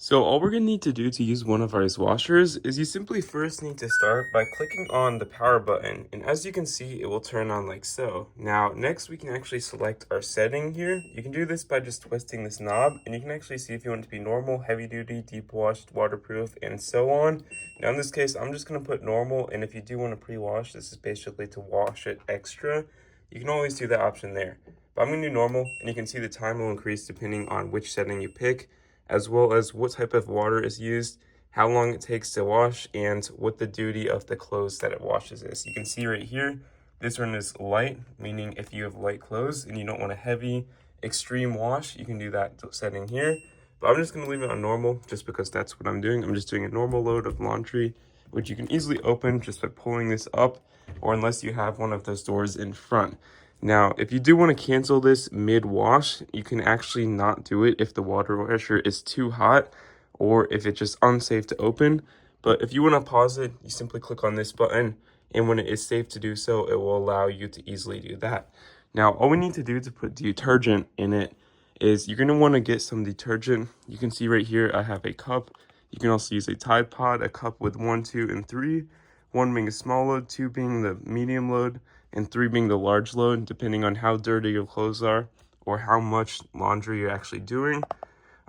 So all we're going to need to do to use one of our washers is you simply first need to start by clicking on the power button, and as you can see it will turn on like so. Now next we can actually select our setting here. You can do this by just twisting this knob, and you can actually see if you want it to be normal, heavy duty, deep washed, waterproof, and so on. Now in this case I'm just going to put normal, and if you do want to pre-wash, this is basically to wash it extra. You can always do that option there, but I'm going to do normal, and you can see the time will increase depending on which setting you pick, as well as what type of water is used, how long it takes to wash, and what the duty of the clothes that it washes is. You can see right here, this one is light, meaning if you have light clothes and you don't want a heavy, extreme wash, you can do that setting here. But I'm just going to leave it on normal just because that's what I'm doing. I'm just doing a normal load of laundry, which you can easily open just by pulling this up, or unless you have one of those doors in front. Now, if you do want to cancel this mid-wash, you can actually not do it if the water washer is too hot or if it's just unsafe to open. But if you want to pause it, you simply click on this button, and when it is safe to do so, it will allow you to easily do that. Now, all we need to do to put detergent in it is you're going to want to get some detergent. You can see right here, I have a cup. You can also use a Tide Pod, a cup with 1, 2, and 3. 1 being a small load, 2 being the medium load, and 3 being the large load, depending on how dirty your clothes are or how much laundry you're actually doing.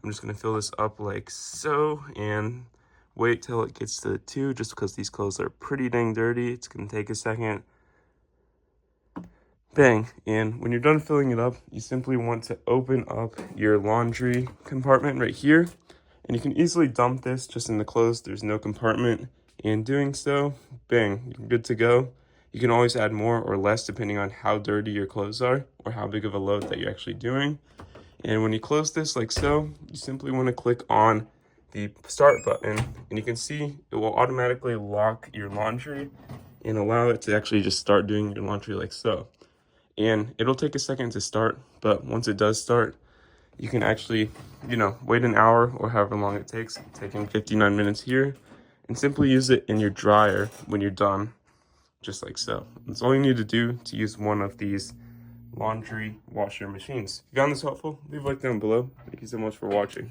I'm just going to fill this up like so and wait till it gets to 2, just because these clothes are pretty dang dirty. It's going to take a second. Bang. And when you're done filling it up, you simply want to open up your laundry compartment right here, and you can easily dump this just in the clothes. There's no compartment, and doing so, bang, you're good to go. You can always add more or less depending on how dirty your clothes are or how big of a load that you're actually doing. And when you close this like so, you simply want to click on the start button, and you can see it will automatically lock your laundry and allow it to actually just start doing your laundry like so. And it'll take a second to start, but once it does start, you can actually, wait an hour or however long it takes, taking 59 minutes here, and simply use it in your dryer when you're done, just like so. That's all you need to do to use one of these laundry washer machines. If you found this helpful, leave a like down below. Thank you so much for watching.